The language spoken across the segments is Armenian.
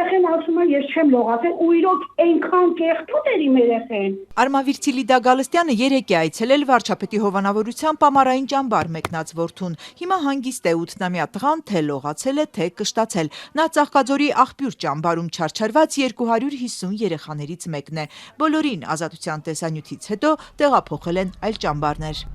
երեխեն ասում է ես չեմ լողացել ու իրոք այնքան կեղտոտ էր իմ երեխեն։ Արմավիրցի Լիդա Գալստյանը 3 է այցելել վարչապետի հովանավորությամբ ամառային ճամբար մեկնած որդուն։ Հիմա հանգիստ է 8-ամյա տղան թե լողացել է, թե կշտացել։ Նա Ծաղկաձորի աղբյուր ճամբարում չարչարված 250 երեխաներից մեկն է։ Բոլորին ազատության տեսանյութից հետո տեղափոխել են այլ ճամբարներ։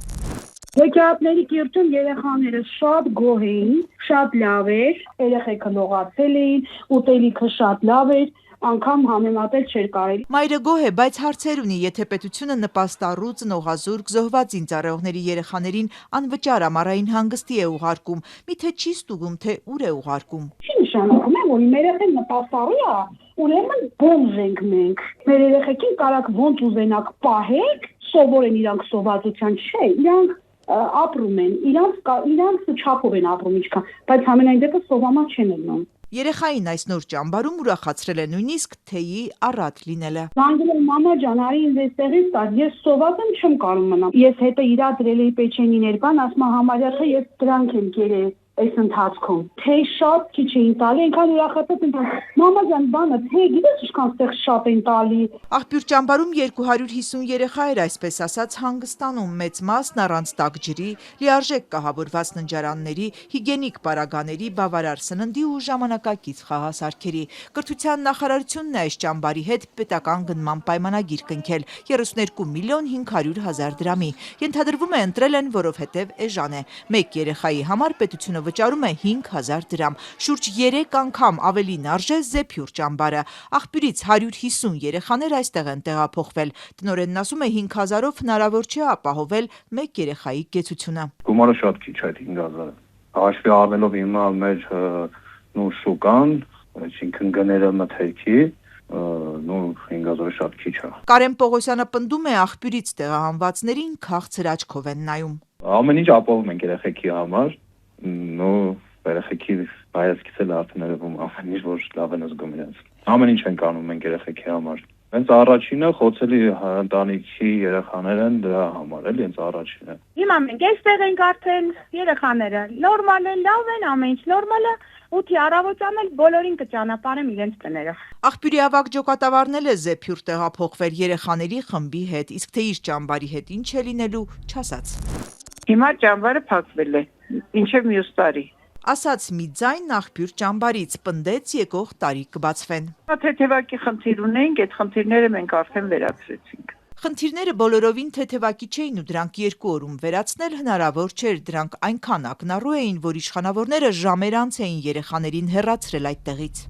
Հեքիաթների կիրճում երեխաները շատ գոհ էին, շատ լավ էր, երեխեքը լողացել էին, ուտելիքը շատ լավ էր, անգամ համեմատել չէր կարելի։ Մայրը գոհ է, բայց հարցեր ունի, եթե պետությունը նպաստառու, ծնողազուրկ, զոհված զինծառայողների երեխաներին անվճար ամառային հանգստի է ուղարկում, միթե չի ստուգում, թե ուր է ուղարկում։ Չի նշանակում է, որ իմ երեխեն նպաստառու է, ուրեմն բոմժ ենք մենք։ Մեր երեխեքին կարաք ոնց ուզենաք պահեք, սովորեն իրանք սովածության չէ, իրանք ապրում են, իրանք չափով են ապրում ինչքան, բայց ամենայն դեպս սովաման չեն ելնում։ Երեխային այս նոր ճամբարում ուրախացրել է նույնիսկ թեյի առատ լինելը։ Զանգել եմ մամա ջան, արի ինձ այստեղից տար, ես սոված եմ, չեմ կարող մնամ։ Ես հետը իրա դրել էի պեչենիներ, բան, ասում համարյա թե ես դրանք եմ կերել այս ընթացքում։ Թե շատ քիչ էին տալի, այնքան ուրախացած եմ, մամա ջան, բանը, թե գիտես ինչքան ստեղ շատ են տալի։ Աղբյուր ճամբարում 250 երեխա էր, այսպես ասած, հանգստանում, մեծ մասն առանց տաք ջրի, լիարժեք կահավորված ննջարանների, հիգիենիկ պարագաների, բավարար սննդի ու ժամանակակից խաղասարքերի։ Կրթության նախարարությունն է այս ճամբարի հետ պետական գնման պայմանագիր կնքել 32 միլիոն 500 հազար դրամի։ Ենթադրվում է ընտրել են, որովհետև էժան է։ Մեկ երեխայի համար պետությունը վճարում է 5000 դրամ։ Շուրջ 3 անգամ ավելին արժե Զեփյուր ճամբարը։ Աղբյուրից 150 երեխաներ այստեղ են տեղափոխվել։ Տնօրենն ասում է 5000-ով հնարավոր չէ ապահովել մեկ երեխայի կեցությունը։ Գումարը շատ քիչ է այդ 5000-ը։ Հաշվի առնելով հիմա մեր շուկան, այսինքն գները մթերքի, 5000-ը շատ քիչ է։ Կարեն Պողոսյանը պնդում է Աղբյուրից տեղահանվածներին քաղցր աչքով են նայում։ Ամեն ինչ ապահովում ենք երեխեքի համար, երեխեքի հայացքից էլ արդեն երևում ամեն ինչ, որ լավ են զգում իրենց։ Ամեն ինչ ենք անում մենք երեխեքի համար։ Հենց առաջինը խոցելի ընտանիքի երեխաներ են դրա համար, էլի հենց առաջինը։ Հիմա մենք այստեղ ենք արդեն, երեխաները նորմալ են, լավ են, ամեն ինչ նորմալ է, 8-ի առավոտյան էլ բոլորին կճանապարհեմ իրենց տները։ Աղբյուրի ավագ ջոկատավարն էլ է Զեփյուր տեղափոխվել երեխաների խմբի հետ, իսկ թե իր ճամբարի հետ ինչ է լինելու, չասաց։ Հիմա ճամբարը փակվել է, մինչև մյուս տարի։ Ասաց մի ձայն Աղբյուր ճամբարից, պնդեց եկող տարի կբացվեն։ Թեթևակի խնդիր ունենք, այդ խնդիրները մենք արդեն վերացրեցինք։ Խնդիրները բոլորովին թեթևակի չէին ու դրանք 2 օրում վերացնել հնարավոր չէր, դրանք այնքան ակնառու էին, որ իշխանավորները ժամեր անց էին երեխաներին հեռացրել այդտեղից։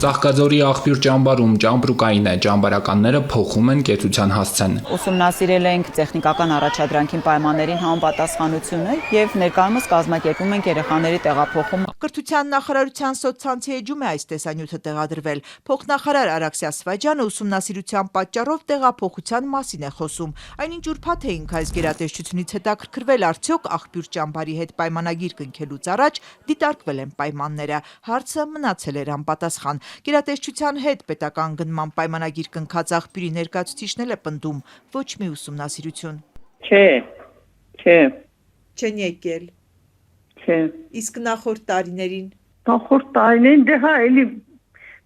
Ծաղկաձորի աղբյուր ճամբարում ճամբրուկային է, ճամբարականները փոխում են կեցության հասցեն։ Ուսումնասիրել ենք տեխնիկական առաջադրանքին պայմաններին համապատասխանությունը եւ ներկայումս կազմակերպում ենք երեխաների տեղափոխում։ Կրթության նախարարության սոցցանցի էջում է այս տեսանյութը տեղադրվել։ Փոխնախարար Արաքսիա Սվաջյանը ուսումնասիրության պատճառով տեղափոխության մասին է խոսում։ Այնինչ ուրբաթ էինք այս գերատեսչությունից հետաքրքրվել, արդյոք Աղբյուր ճամբարի հետ պայմանագիր կնքելուց առաջ դիտարկվել են պայմանները։ Հարցը մնացել էր անպատասխան։ Գերատեսչության հետ պետական գնման պայմանագիր կնքած Աղբյուրի ներկայացուցիչն էլ է պնդում, ոչ մի ուսումնասիրություն։ Չէ։ Չեն եկել։ Չէ։ Իսկ նախորդ տարիներին։ Նախորդ տարիներին դե հա էլի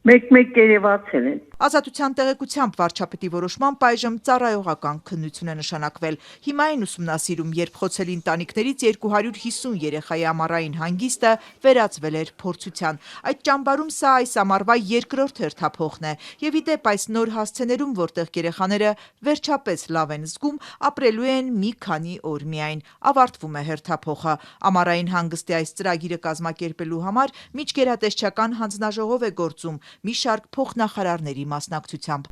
մեկ երևացել են։ Ազատության տեղեկությամբ վարչապետի որոշմամբ այժմ ծառայողական քննություն է նշանակվել։ Հիմա այն ուսումնասիրում, երբ խոցելի ընտանիքներից 250 երեխայի ամառային հանգիստը վերածվել էր փորձության։ Այդ ճամբարում սա այս ամառվա երկրորդ հերթափոխն է։ Եվ ի դեպ այս նոր հասցեներում, որտեղ երեխաները վերջապես լավ են զգում, ապրելու են մի քանի օր միայն։ Ավարտվում է հերթափոխը։ Ամառային հանգստի այս ծրագիրը կազմակերպելու համար միջգերատեսչական հանձնաժողով է գործում մի շարք փոխնախարարների մասնակցությամբ։